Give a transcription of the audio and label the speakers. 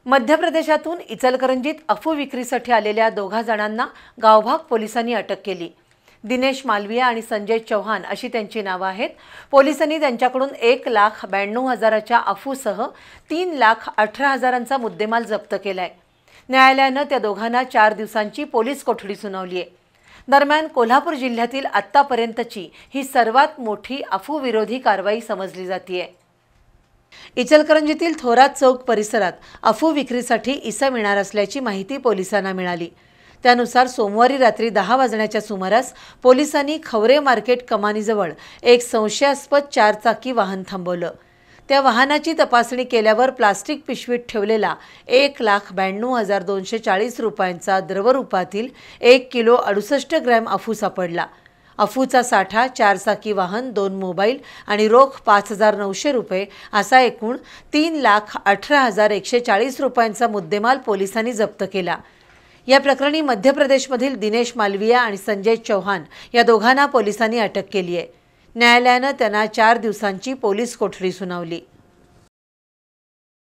Speaker 1: मध्य प्रदेशातून इचलकरंजीत अफू विक्रीसाठी आलेल्या दोघा जणांना गावभाग पोलिसांनी अटक केली। दिनेश मालविया आणि संजय चौहान अशी त्यांची नावे आहेत। पोलिसांनी त्यांच्याकडून 1,92,000च्या अफूसह 3,18,000चा मुद्देमाल जप्त केलाय। न्यायालयाने त्या दोघांना 4 दिवसांची पोलीस कोठडी सुनावली आहे। दरम्यान कोल्हापूर जिल्ह्यातील आत्तापर्यंतची ही सर्वात मोठी अफू विरोधी कारवाई समजली जाते। इचलकरंजीतील थोरात चौक परिसरात अफू विक्रीसाठी इसम येणार असल्याची माहिती पोलिसांना मिळाली। त्यानुसार सोमवारी रात्री 10 वाजण्याच्या सुमारास पोलिसांनी खवरे मार्केट कमानीजवळ एक संशयास्पद 4 चाकी वाहन थांबवलं। त्या वाहनाची तपासणी केल्यावर प्लास्टिक पिशवीत ठेवलेला 1,92,240 रुपयांचा द्रवरूपातील 1 किलो 68 ग्रॅम अफू सापडला। अफूचा साठा, 4 चाकी वाहन, 2 मोबाईल आणि रोख 5,900 रुपये असा एकूण 3,18,140 रुपयांचा मुद्देमाल पोलिसांनी जप्त केला। या प्रकरणी मध्य प्रदेशमधील दिनेश मालविया आणि संजय चौहान या दोघांना पोलिसांनी अटक केली आहे। न्यायालयाने त्यांना 4 दिवसांची पोलीस कोठडी सुनावली।